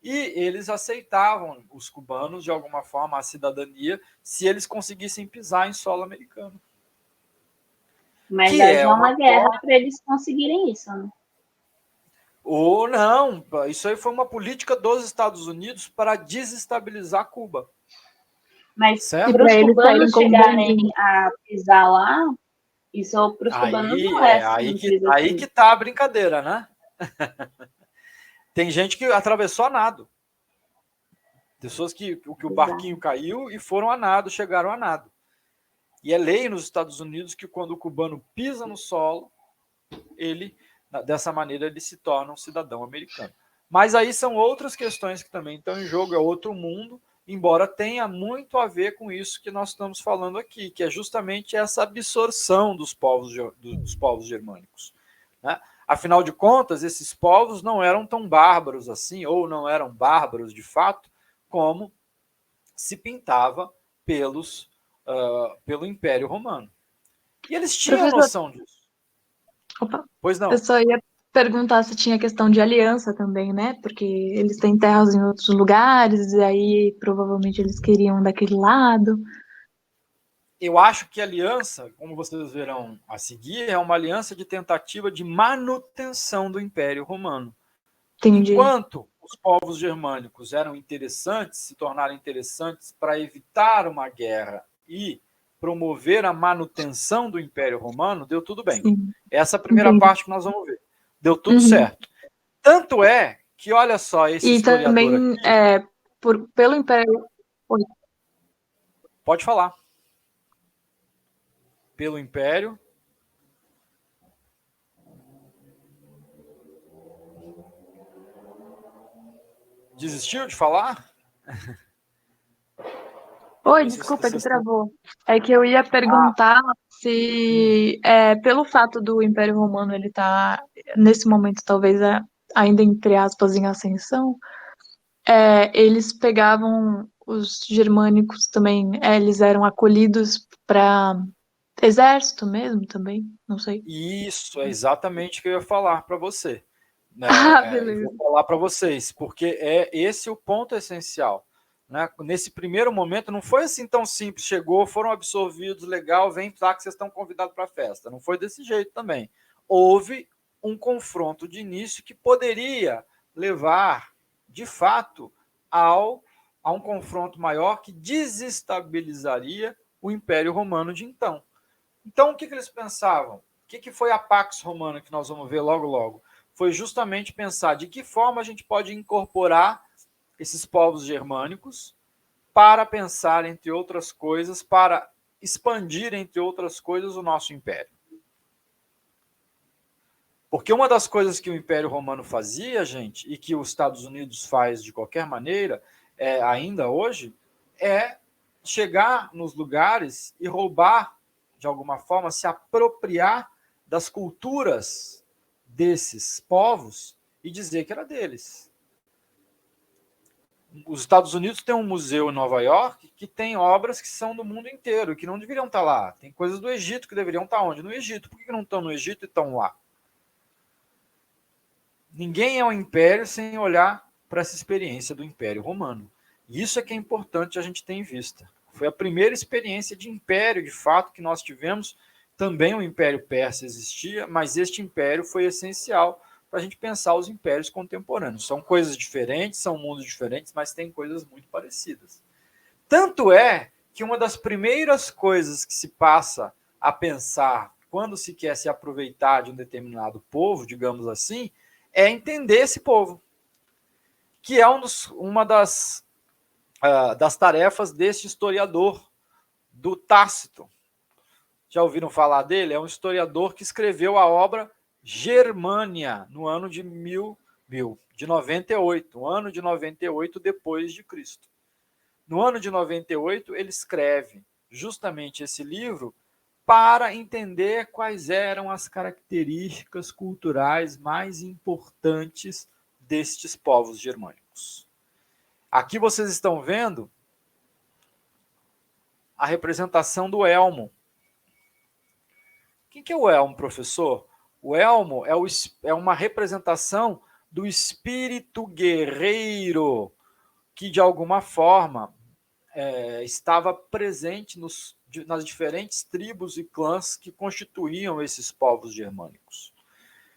E eles aceitavam, os cubanos, de alguma forma, a cidadania, se eles conseguissem pisar em solo americano. Mas é uma guerra para eles conseguirem isso, né? Ou não, isso aí foi uma política dos Estados Unidos para desestabilizar Cuba. Mas para os cubanos chegarem a pisar lá, isso para os cubanos não é simples. Aí que tá a brincadeira, né? Tem gente que atravessou a nado. Pessoas que o barquinho caiu e foram a nado, chegaram a nado. E é lei nos Estados Unidos que quando o cubano pisa no solo, dessa maneira ele se torna um cidadão americano. Mas aí são outras questões que também estão em jogo, é outro mundo, embora tenha muito a ver com isso que nós estamos falando aqui, que é justamente essa absorção dos povos germânicos, né? Afinal de contas, esses povos não eram tão bárbaros assim, ou não eram bárbaros de fato, como se pintava pelo Império Romano. E eles tinham noção disso. Opa. Pois não. Eu só ia perguntar se tinha questão de aliança também, né? Porque eles têm terras em outros lugares, e aí provavelmente eles queriam daquele lado. Eu acho que a aliança, como vocês verão a seguir, é uma aliança de tentativa de manutenção do Império Romano. Entendi. Enquanto os povos germânicos eram interessantes, se tornaram interessantes para evitar uma guerra e promover a manutenção do Império Romano, deu tudo bem. Sim. Essa é a primeira parte que nós vamos ver. Deu tudo certo. Tanto é que, olha só, esse historiador também, aqui... pelo Império... Pode falar. Pelo Império... Desistiu de falar? Oi, desculpa que travou. É que eu ia perguntar se, pelo fato do Império Romano ele estar, nesse momento, talvez ainda entre aspas, em ascensão, eles pegavam os germânicos também, eles eram acolhidos para exército mesmo também, não sei. Isso, é exatamente o que eu ia falar para você. Beleza. Eu vou falar para vocês, porque é esse o ponto essencial. Né? Nesse primeiro momento, não foi assim tão simples. Chegou, foram absorvidos, legal, vem cá que vocês estão convidados para a festa. Não foi desse jeito também. Houve um confronto de início que poderia levar, de fato, a um confronto maior que desestabilizaria o Império Romano de então. Então, o que eles pensavam? O que foi a Pax Romana, que nós vamos ver logo, logo? Foi justamente pensar de que forma a gente pode incorporar esses povos germânicos para pensar, entre outras coisas, para expandir, entre outras coisas, o nosso império. Porque uma das coisas que o Império Romano fazia, gente, e que os Estados Unidos faz de qualquer maneira, ainda hoje, é chegar nos lugares e roubar, de alguma forma, se apropriar das culturas desses povos e dizer que era deles. Os Estados Unidos têm um museu em Nova York que tem obras que são do mundo inteiro, que não deveriam estar lá. Tem coisas do Egito que deveriam estar onde? No Egito. Por que não estão no Egito e estão lá? Ninguém é um império sem olhar para essa experiência do Império Romano. E isso é que é importante a gente ter em vista. Foi a primeira experiência de império, de fato, que nós tivemos. Também o Império Persa existia, mas este império foi essencial para a gente pensar os impérios contemporâneos. São coisas diferentes, são mundos diferentes, mas tem coisas muito parecidas. Tanto é que uma das primeiras coisas que se passa a pensar quando se quer se aproveitar de um determinado povo, digamos assim, é entender esse povo, que é uma das tarefas deste historiador, do Tácito. Já ouviram falar dele? É um historiador que escreveu a obra Germânia, no ano de 98, o ano de 98 depois de Cristo. No ano de 98, ele escreve justamente esse livro para entender quais eram as características culturais mais importantes destes povos germânicos. Aqui vocês estão vendo a representação do elmo. O que é o elmo, professor? O elmo é uma representação do espírito guerreiro que, de alguma forma, estava presente nas diferentes tribos e clãs que constituíam esses povos germânicos.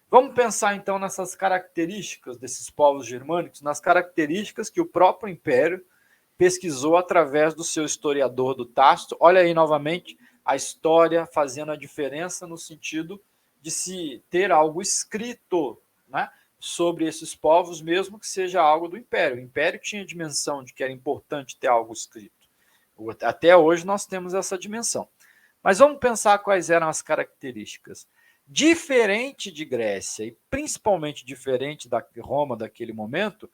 Vamos pensar, então, nessas características desses povos germânicos, nas características que o próprio Império pesquisou através do seu historiador, do Tácito. Olha aí, novamente, a história fazendo a diferença no sentido de se ter algo escrito, né, sobre esses povos, mesmo que seja algo do Império. O Império tinha a dimensão de que era importante ter algo escrito. Até hoje nós temos essa dimensão. Mas vamos pensar quais eram as características. Diferente de Grécia, e principalmente diferente da Roma daquele momento,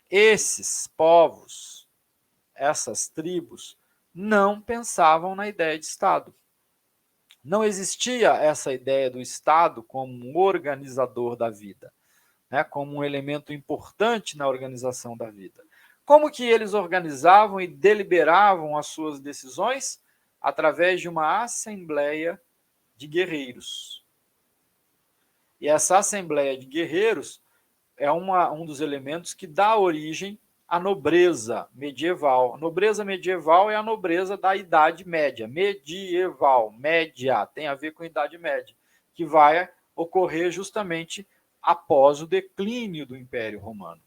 esses povos, essas tribos, não pensavam na ideia de Estado. Não existia essa ideia do Estado como um organizador da vida, né, como um elemento importante na organização da vida. Como que eles organizavam e deliberavam as suas decisões? Através de uma assembleia de guerreiros. E essa assembleia de guerreiros é um dos elementos que dá origem à nobreza medieval. A nobreza medieval é a nobreza da Idade Média. Medieval, média, tem a ver com a Idade Média, que vai ocorrer justamente após o declínio do Império Romano.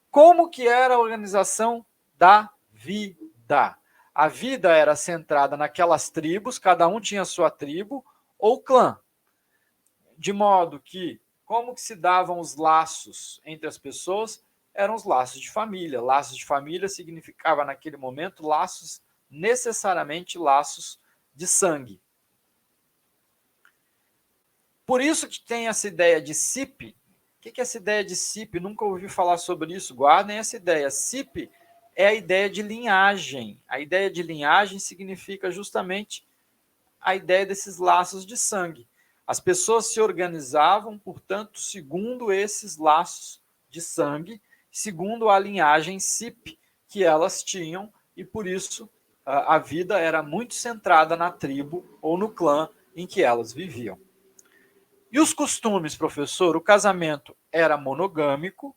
Como que era a organização da vida? A vida era centrada naquelas tribos, cada um tinha sua tribo ou clã. De modo que, como que se davam os laços entre as pessoas? Eram os laços de família. Laços de família significava, naquele momento, necessariamente laços de sangue. Por isso que tem essa ideia de CIP. O que é essa ideia de CIP? Nunca ouvi falar sobre isso. Guardem essa ideia. CIP é a ideia de linhagem. A ideia de linhagem significa justamente a ideia desses laços de sangue. As pessoas se organizavam, portanto, segundo esses laços de sangue, segundo a linhagem CIP que elas tinham, e por isso a vida era muito centrada na tribo ou no clã em que elas viviam. E os costumes, professor? O casamento era monogâmico. O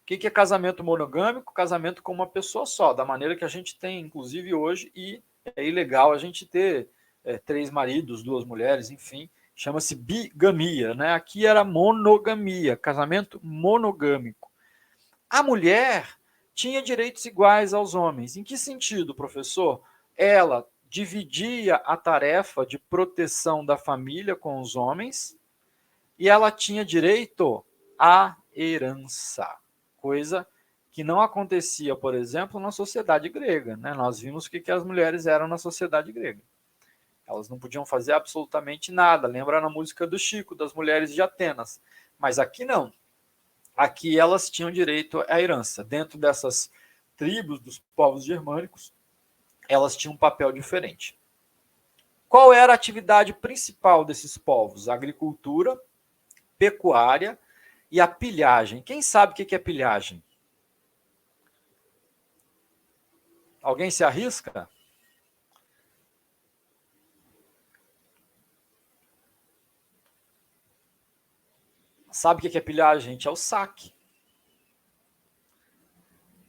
que é casamento monogâmico? Casamento com uma pessoa só, da maneira que a gente tem, inclusive, hoje, e é ilegal a gente ter 3 maridos, 2 mulheres, enfim, chama-se bigamia, né? Aqui era monogamia, casamento monogâmico. A mulher tinha direitos iguais aos homens. Em que sentido, professor? Ela dividia a tarefa de proteção da família com os homens e ela tinha direito à herança, coisa que não acontecia, por exemplo, na sociedade grega, né? Nós vimos o que as mulheres eram na sociedade grega. Elas não podiam fazer absolutamente nada. Lembra na música do Chico, das mulheres de Atenas. Mas aqui não. aqui elas tinham direito à herança. Dentro dessas tribos dos povos germânicos, elas tinham um papel diferente. Qual era a atividade principal desses povos? A agricultura, pecuária e a pilhagem. Quem sabe o que é pilhagem? Alguém se arrisca? Sabe o que é pilhagem, gente? É o saque.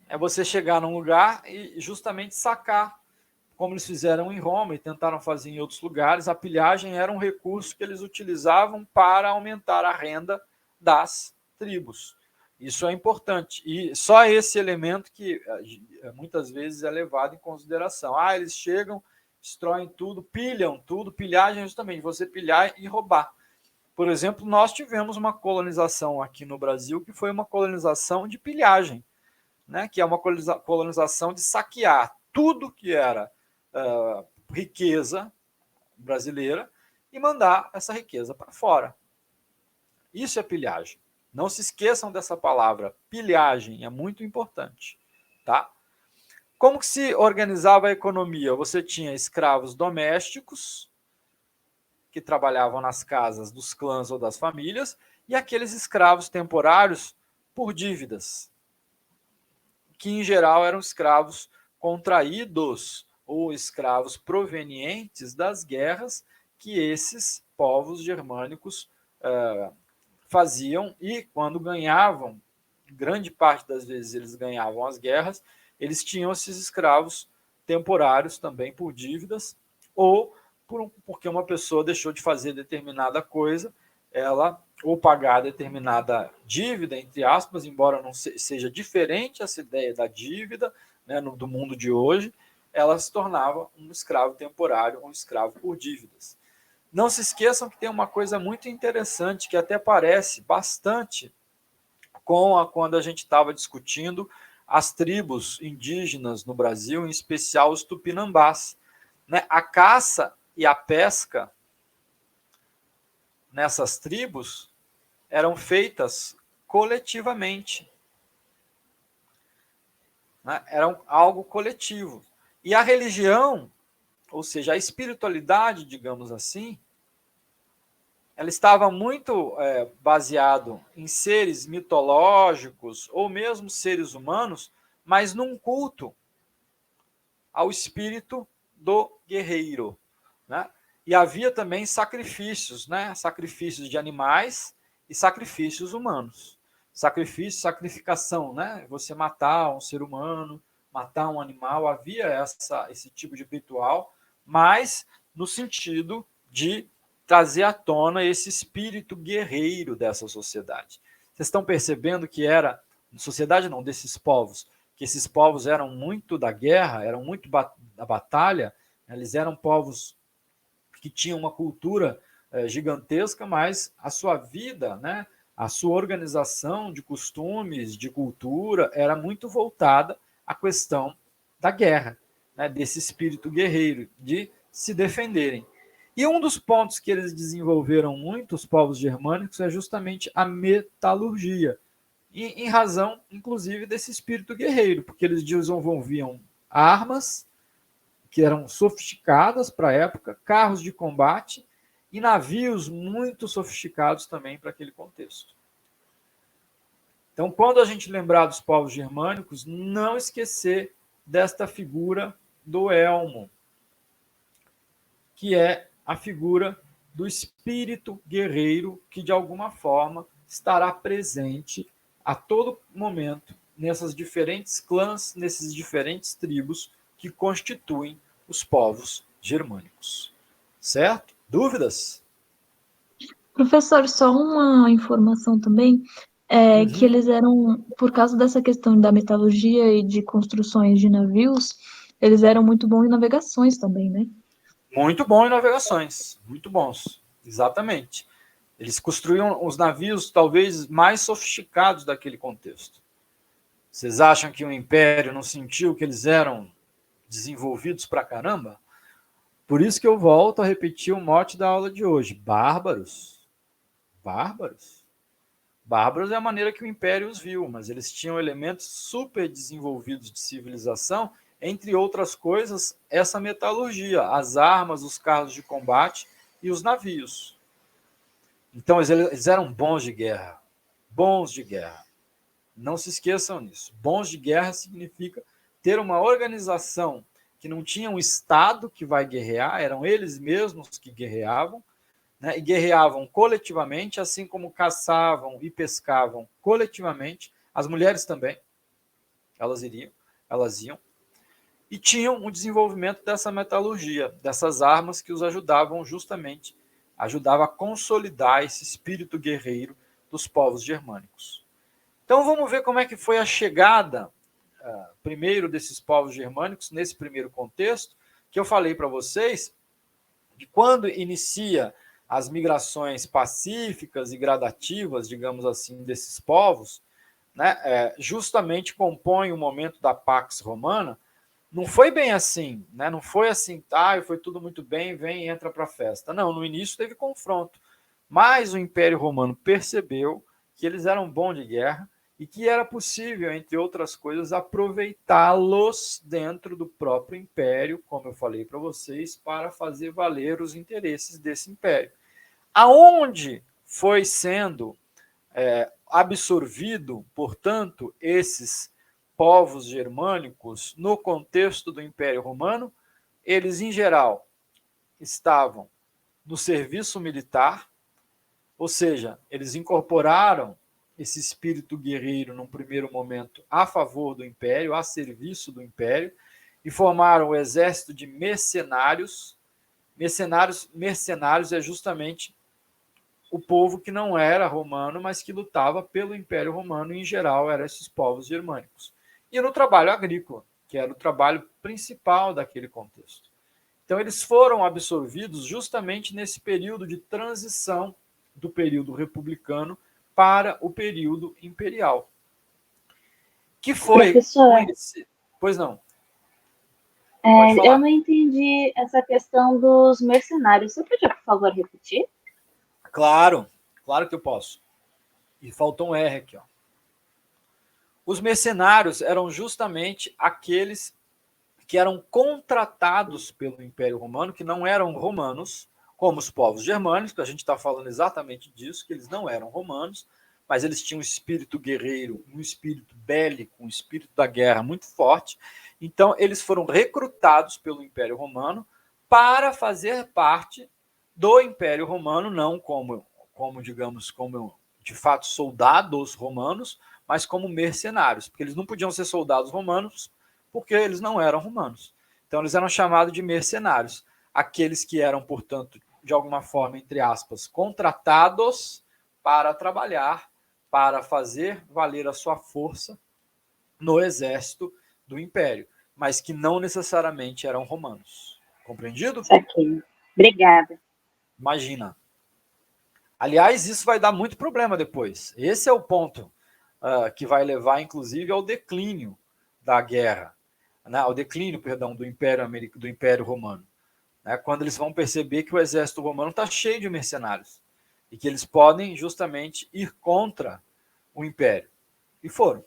É você chegar num lugar e justamente sacar, como eles fizeram em Roma e tentaram fazer em outros lugares. A pilhagem era um recurso que eles utilizavam para aumentar a renda das tribos. Isso é importante. E só esse elemento que muitas vezes é levado em consideração. Eles chegam, destroem tudo, pilham tudo. Pilhagem é justamente você pilhar e roubar. Por exemplo, nós tivemos uma colonização aqui no Brasil que foi uma colonização de pilhagem, né? Que é uma colonização de saquear tudo que era riqueza brasileira e mandar essa riqueza para fora. Isso é pilhagem. Não se esqueçam dessa palavra, pilhagem, é muito importante, tá? Como que se organizava a economia? Você tinha escravos domésticos, que trabalhavam nas casas dos clãs ou das famílias, e aqueles escravos temporários por dívidas, que em geral eram escravos contraídos ou escravos provenientes das guerras que esses povos germânicos faziam, e quando ganhavam, grande parte das vezes eles ganhavam as guerras, eles tinham esses escravos temporários também por dívidas, ou porque uma pessoa deixou de fazer determinada coisa, ela ou pagar determinada dívida, entre aspas, embora não seja diferente essa ideia da dívida, né, do mundo de hoje, ela se tornava um escravo temporário, um escravo por dívidas. Não se esqueçam que tem uma coisa muito interessante que até parece bastante com quando a gente estava discutindo as tribos indígenas no Brasil, em especial os tupinambás, né? A caça e a pesca nessas tribos eram feitas coletivamente, né? Era algo coletivo. E a religião, ou seja, a espiritualidade, digamos assim, ela estava muito baseado em seres mitológicos ou mesmo seres humanos, mas num culto ao espírito do guerreiro, né? E havia também sacrifícios, né? Sacrifícios de animais e sacrifícios humanos. Sacrifício, sacrificação, né? Você matar um ser humano, matar um animal, havia esse tipo de ritual, mas no sentido de trazer à tona esse espírito guerreiro dessa sociedade. Vocês estão percebendo que era, sociedade não, desses povos, que esses povos eram muito da guerra, eram muito da batalha, eles eram povos que tinham uma cultura gigantesca, mas a sua vida, né, a sua organização de costumes, de cultura, era muito voltada à questão da guerra, né, desse espírito guerreiro, de se defenderem. E um dos pontos que eles desenvolveram muito, os povos germânicos, é justamente a metalurgia, em razão, inclusive, desse espírito guerreiro, porque eles desenvolviam armas que eram sofisticadas para a época, carros de combate e navios muito sofisticados também para aquele contexto. Então, quando a gente lembrar dos povos germânicos, não esquecer desta figura do elmo, que é a figura do espírito guerreiro que, de alguma forma, estará presente a todo momento nessas diferentes clãs, nesses diferentes tribos que constituem os povos germânicos. Certo? Dúvidas? Professor, só uma informação também, que eles eram, por causa dessa questão da metalurgia e de construções de navios, eles eram muito bons em navegações também, né? Muito bom em navegações, muito bons, exatamente. Eles construíam os navios talvez mais sofisticados daquele contexto. Vocês acham que o Império não sentiu que eles eram desenvolvidos pra caramba? Por isso que eu volto a repetir o mote da aula de hoje. Bárbaros. Bárbaros. Bárbaros é a maneira que o Império os viu, mas eles tinham elementos super desenvolvidos de civilização, entre outras coisas, essa metalurgia, as armas, os carros de combate e os navios. Então, eles eram bons de guerra. Bons de guerra. Não se esqueçam disso. Bons de guerra significa ter uma organização que não tinha um Estado que vai guerrear, eram eles mesmos que guerreavam, né, e guerreavam coletivamente, assim como caçavam e pescavam coletivamente. As mulheres também, elas iam, e tinham o desenvolvimento dessa metalurgia, dessas armas que os ajudavam justamente, ajudava a consolidar esse espírito guerreiro dos povos germânicos. Então vamos ver como é que foi a chegada primeiro desses povos germânicos nesse primeiro contexto, que eu falei para vocês, de quando inicia as migrações pacíficas e gradativas, digamos assim, desses povos, né, justamente compõem o momento da Pax Romana. Não foi bem assim, né? Não foi assim, foi tudo muito bem, vem e entra para a festa. Não, no início teve confronto, mas o Império Romano percebeu que eles eram bons de guerra e que era possível, entre outras coisas, aproveitá-los dentro do próprio império, como eu falei para vocês, para fazer valer os interesses desse império. Aonde foi sendo absorvido, portanto, esses povos germânicos no contexto do Império Romano? Eles, em geral, estavam no serviço militar, ou seja, eles incorporaram esse espírito guerreiro num primeiro momento a favor do Império, a serviço do Império, e formaram o exército de mercenários. Mercenários é justamente o povo que não era romano, mas que lutava pelo Império Romano, e em geral eram esses povos germânicos. E no trabalho agrícola, que era o trabalho principal daquele contexto. Então eles foram absorvidos justamente nesse período de transição do período republicano para o período imperial. Que foi... Professor, Pois não. Eu não entendi essa questão dos mercenários. Você podia, por favor, repetir? Claro que eu posso. E faltou um R aqui, ó. Os mercenários eram justamente aqueles que eram contratados pelo Império Romano, que não eram romanos, como os povos germânicos, a gente está falando exatamente disso, que eles não eram romanos, mas eles tinham um espírito guerreiro, um espírito bélico, um espírito da guerra muito forte. Então, eles foram recrutados pelo Império Romano para fazer parte do Império Romano, não como de fato soldados romanos, mas como mercenários, porque eles não podiam ser soldados romanos, porque eles não eram romanos. Então, eles eram chamados de mercenários. Aqueles que eram, portanto, de alguma forma, entre aspas, contratados para trabalhar, para fazer valer a sua força no exército do Império, mas que não necessariamente eram romanos. Compreendido? Saquei. Obrigada. Imagina. Aliás, isso vai dar muito problema depois. Esse é o ponto que vai levar, inclusive, ao declínio da guerra, né? Ao declínio, perdão, do Império Romano, né? Quando eles vão perceber que o exército romano está cheio de mercenários e que eles podem justamente ir contra o Império. E foram.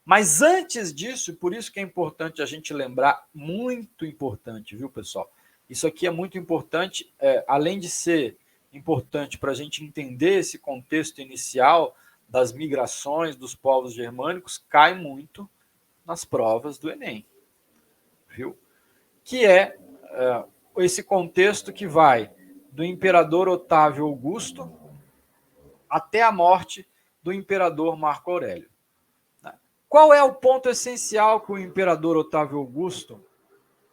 Mas antes disso, por isso que é importante a gente lembrar, muito importante, viu, pessoal? Isso aqui é muito importante, além de ser importante para a gente entender esse contexto inicial das migrações dos povos germânicos, cai muito nas provas do Enem, viu? Que é esse contexto que vai do imperador Otávio Augusto até a morte do imperador Marco Aurélio. Qual é o ponto essencial que o imperador Otávio Augusto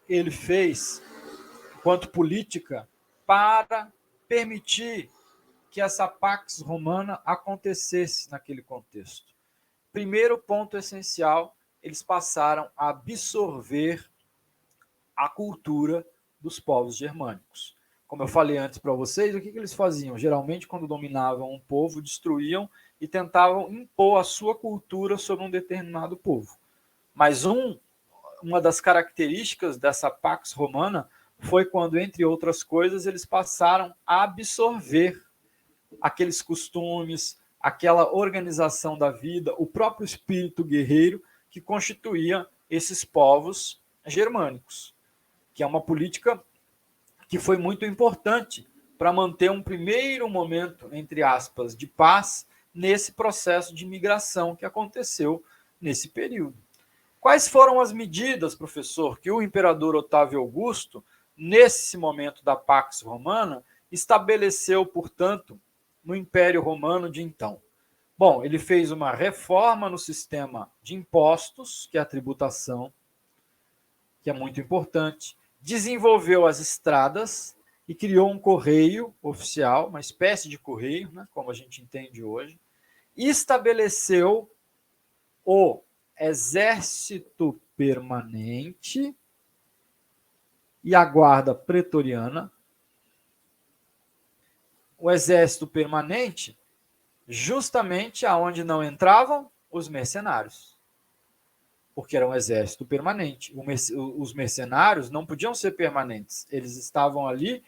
ele fez, enquanto política, para permitir que essa Pax Romana acontecesse naquele contexto? Primeiro ponto essencial, eles passaram a absorver a cultura dos povos germânicos. Como eu falei antes para vocês, o que eles faziam? Geralmente, quando dominavam um povo, destruíam e tentavam impor a sua cultura sobre um determinado povo. Mas uma das características dessa Pax Romana foi quando, entre outras coisas, eles passaram a absorver aqueles costumes, aquela organização da vida, o próprio espírito guerreiro que constituía esses povos germânicos, que é uma política que foi muito importante para manter um primeiro momento, entre aspas, de paz nesse processo de migração que aconteceu nesse período. Quais foram as medidas, professor, que o imperador Otávio Augusto, nesse momento da Pax Romana, estabeleceu, portanto, no Império Romano de então? Bom, ele fez uma reforma no sistema de impostos, que é a tributação, que é muito importante, desenvolveu as estradas e criou um correio oficial, uma espécie de correio, né, como a gente entende hoje, e estabeleceu o exército permanente e a guarda pretoriana. O exército permanente, justamente aonde não entravam os mercenários, porque era um exército permanente. Os mercenários não podiam ser permanentes, eles estavam ali